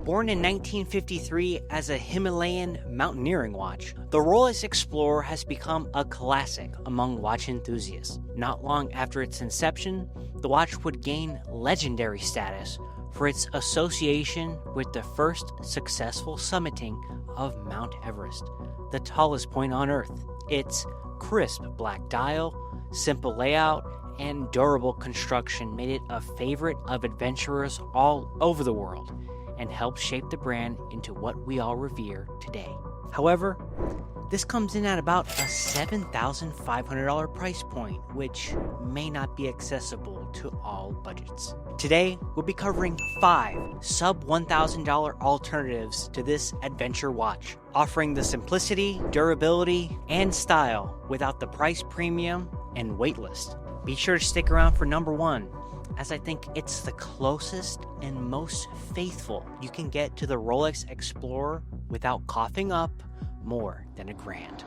Born in 1953 as a Himalayan mountaineering watch, the Rolex Explorer has become a classic among watch enthusiasts. Not long after its inception, the watch would gain legendary status for its association with the first successful summiting of Mount Everest, the tallest point on Earth. Its crisp black dial, simple layout, and durable construction made it a favorite of adventurers all over the world and helped shape the brand into what we all revere today. However, this comes in at about a $7,500 price point, which may not be accessible to all budgets. Today, we'll be covering 5 sub-$1,000 alternatives to this adventure watch, offering the simplicity, durability, and style without the price premium and wait list. Be sure to stick around for number 1, as I think it's the closest and most faithful you can get to the Rolex Explorer without coughing up more than $1,000.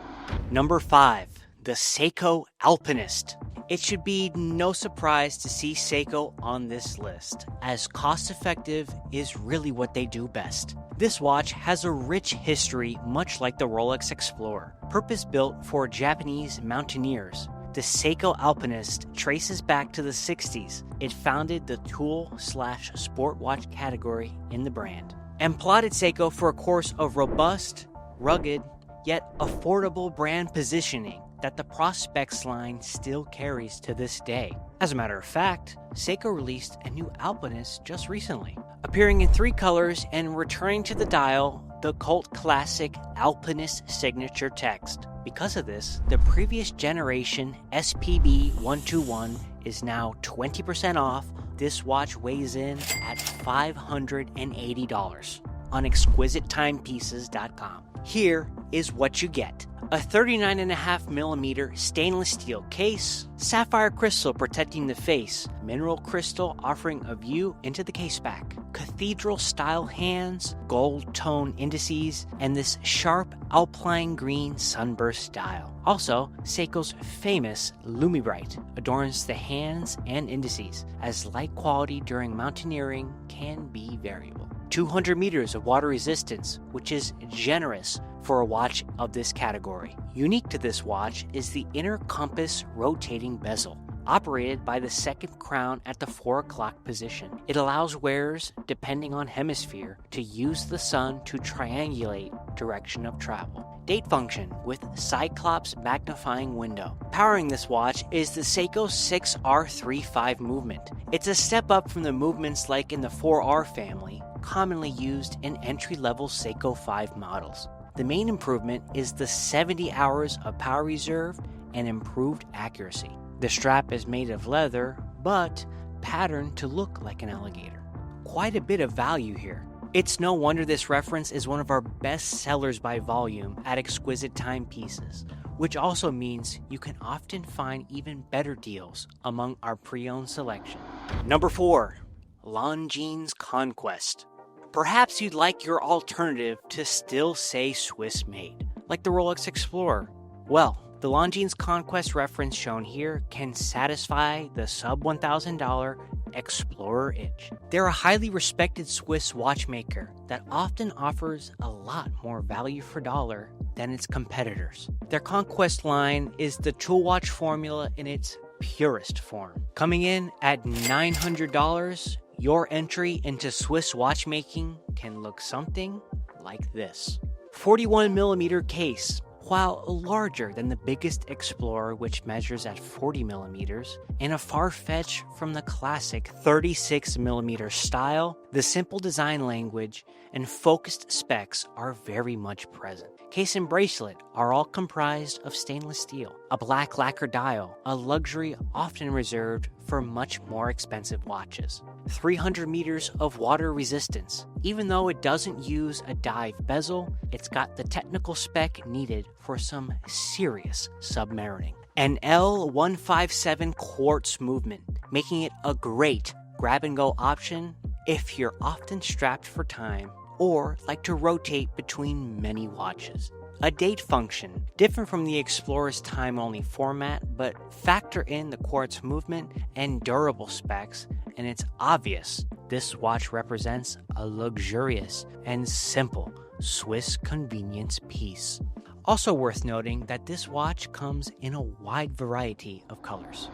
Number 5, the Seiko Alpinist. It should be no surprise to see Seiko on this list, as cost-effective is really what they do best. This watch has a rich history much like the Rolex Explorer. Purpose-built for Japanese mountaineers, the Seiko Alpinist traces back to the 60s. It founded the tool/sport watch category in the brand, and plotted Seiko for a course of robust, rugged, yet affordable brand positioning that the Prospects line still carries to this day. As a matter of fact, Seiko released a new Alpinist just recently, appearing in 3 colors and returning to the dial the cult classic Alpinist signature text. Because of this, the previous generation SPB 121 is now 20% off. This watch weighs in at $580 on exquisite-timepieces.com. Here is what you get: a 39.5mm stainless steel case, sapphire crystal protecting the face, mineral crystal offering a view into the case back, cathedral style hands, gold tone indices, and this sharp alpine green sunburst dial. Also, Seiko's famous LumiBright adorns the hands and indices, as light quality during mountaineering can be variable. 200 meters of water resistance, which is generous for a watch of this category. Unique to this watch is the inner compass rotating bezel, operated by the second crown at the 4 o'clock position. It allows wearers, depending on hemisphere, to use the sun to triangulate direction of travel. Date function with Cyclops magnifying window. Powering this watch is the Seiko 6R35 movement. It's a step up from the movements like in the 4R family, commonly used in entry-level Seiko 5 models. The main improvement is the 70 hours of power reserve and improved accuracy. The strap is made of leather, but patterned to look like an alligator. Quite a bit of value here. It's no wonder this reference is one of our best sellers by volume at Exquisite Timepieces, which also means you can often find even better deals among our pre-owned selection. Number 4, Longines Conquest. Perhaps you'd like your alternative to still say Swiss made, like the Rolex Explorer. Well, the Longines Conquest reference shown here can satisfy the sub-$1,000 Explorer itch. They're a highly respected Swiss watchmaker that often offers a lot more value for dollar than its competitors. Their Conquest line is the tool watch formula in its purest form. Coming in at $900, your entry into Swiss watchmaking can look something like this. 41mm case. While larger than the biggest Explorer, which measures at 40mm, and a far fetch from the classic 36mm style, the simple design language and focused specs are very much present. Case and bracelet are all comprised of stainless steel, a black lacquer dial, a luxury often reserved for much more expensive watches. 300 meters of water resistance. Even though it doesn't use a dive bezel, it's got the technical spec needed for some serious submarining. An L157 quartz movement, making it a great grab-and-go option if you're often strapped for time or like to rotate between many watches. A date function, different from the Explorer's time-only format, but factor in the quartz movement and durable specs, and it's obvious this watch represents a luxurious and simple Swiss convenience piece. Also worth noting that this watch comes in a wide variety of colors.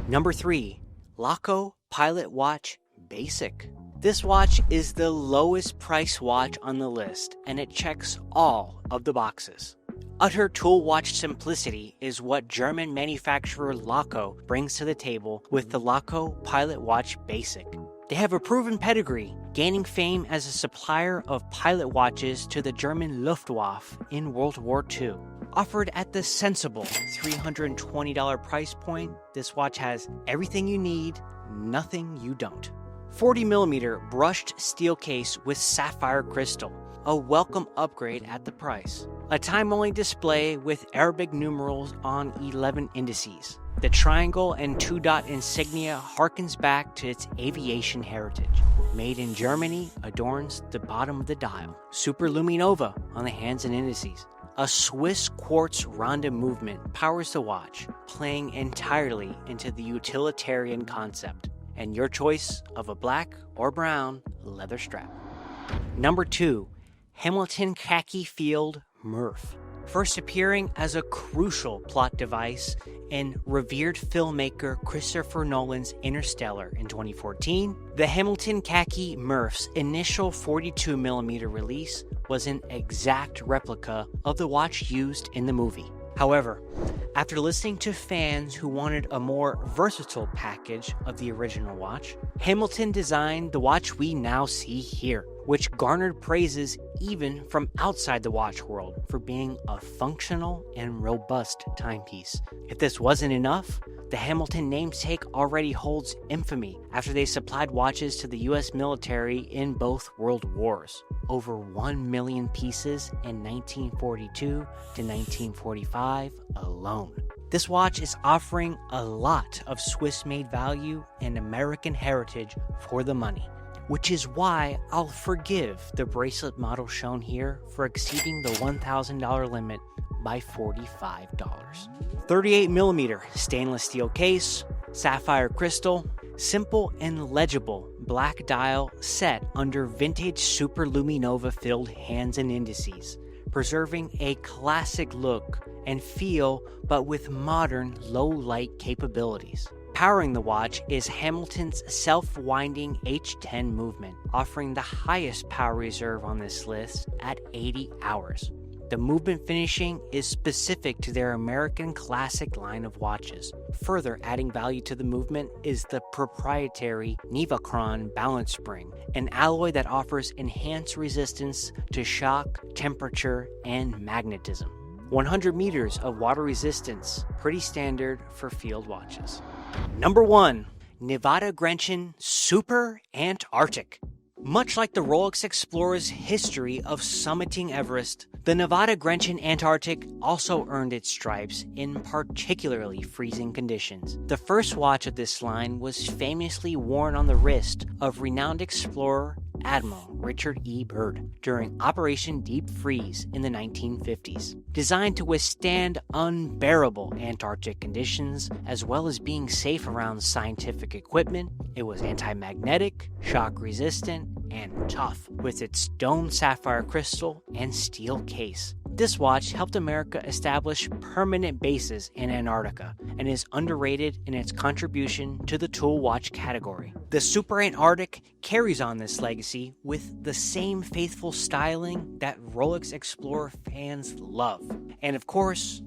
Number 3. LACO Pilot Watch Basic. This watch is the lowest price watch on the list, and it checks all of the boxes. Utter tool watch simplicity is what German manufacturer LACO brings to the table with the LACO Pilot Watch Basic. They have a proven pedigree, gaining fame as a supplier of pilot watches to the German Luftwaffe in World War II. Offered at the sensible $320 price point, this watch has everything you need, nothing you don't. 40mm brushed steel case with sapphire crystal, a welcome upgrade at the price. A time-only display with Arabic numerals on 11 indices. The triangle and 2-dot insignia harkens back to its aviation heritage. Made in Germany adorns the bottom of the dial. Super Luminova on the hands and indices. A Swiss quartz ronda movement powers the watch, playing entirely into the utilitarian concept, and your choice of a black or brown leather strap. Number 2. Hamilton Khaki Field Murph. First appearing as a crucial plot device in revered filmmaker Christopher Nolan's Interstellar in 2014, the Hamilton Khaki Murph's initial 42mm release was an exact replica of the watch used in the movie. However, after listening to fans who wanted a more versatile package of the original watch, Hamilton designed the watch we now see here, which garnered praises even from outside the watch world for being a functional and robust timepiece. If this wasn't enough, the Hamilton namesake already holds infamy after they supplied watches to the US military in both world wars. Over 1 million pieces in 1942 to 1945 alone. This watch is offering a lot of Swiss-made value and American heritage for the money, which is why I'll forgive the bracelet model shown here for exceeding the $1,000 limit by $45. 38mm stainless steel case, sapphire crystal, simple and legible black dial set under vintage Super Luminova filled hands and indices, preserving a classic look and feel but with modern low light capabilities. Powering the watch is Hamilton's self-winding H10 movement, offering the highest power reserve on this list at 80 hours. The movement finishing is specific to their American classic line of watches. Further adding value to the movement is the proprietary Nivada balance spring, an alloy that offers enhanced resistance to shock, temperature, and magnetism. 100 meters of water resistance, pretty standard for field watches. Number 1. Nivada Grenchen Super Antarctic. Much like the Rolex Explorer's history of summiting Everest, the Nivada Grenchen Antarctic also earned its stripes in particularly freezing conditions. The first watch of this line was famously worn on the wrist of renowned explorer Admiral Richard E. Byrd during Operation Deep Freeze in the 1950s. Designed to withstand unbearable Antarctic conditions, as well as being safe around scientific equipment, it was anti-magnetic, shock-resistant, and tough with its domed sapphire crystal and steel case. This watch helped America establish permanent bases in Antarctica and is underrated in its contribution to the tool watch category. The Super Antarctic carries on this legacy with the same faithful styling that Rolex Explorer fans love. And of course,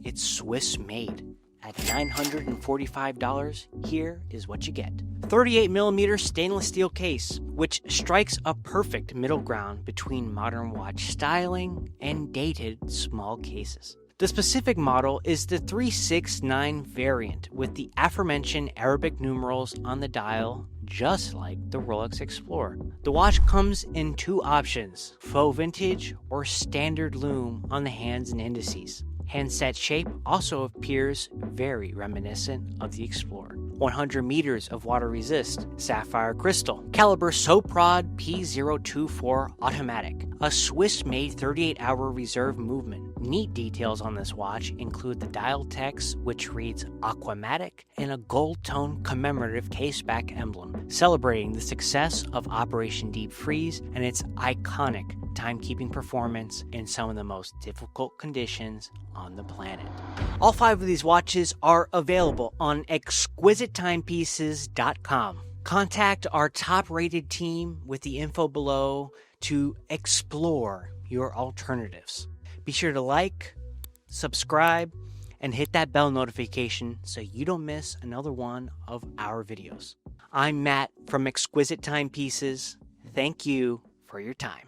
it's Swiss made. At $945, here is what you get. 38mm stainless steel case, which strikes a perfect middle ground between modern watch styling and dated small cases. The specific model is the 369 variant with the aforementioned Arabic numerals on the dial, just like the Rolex Explorer. The watch comes in 2 options, faux vintage or standard lume on the hands and indices. Handset shape also appears very reminiscent of the Explorer. 100 meters of water resist, sapphire crystal, caliber Soprod P024 automatic, a Swiss-made 38-hour reserve movement, Neat details on this watch include the dial text, which reads Aquamatic, and a gold tone commemorative caseback emblem, celebrating the success of Operation Deep Freeze and its iconic timekeeping performance in some of the most difficult conditions on the planet. All 5 of these watches are available on ExquisiteTimepieces.com. Contact our top-rated team with the info below to explore your alternatives. Be sure to like, subscribe, and hit that bell notification so you don't miss another one of our videos. I'm Matt from Exquisite Timepieces. Thank you for your time.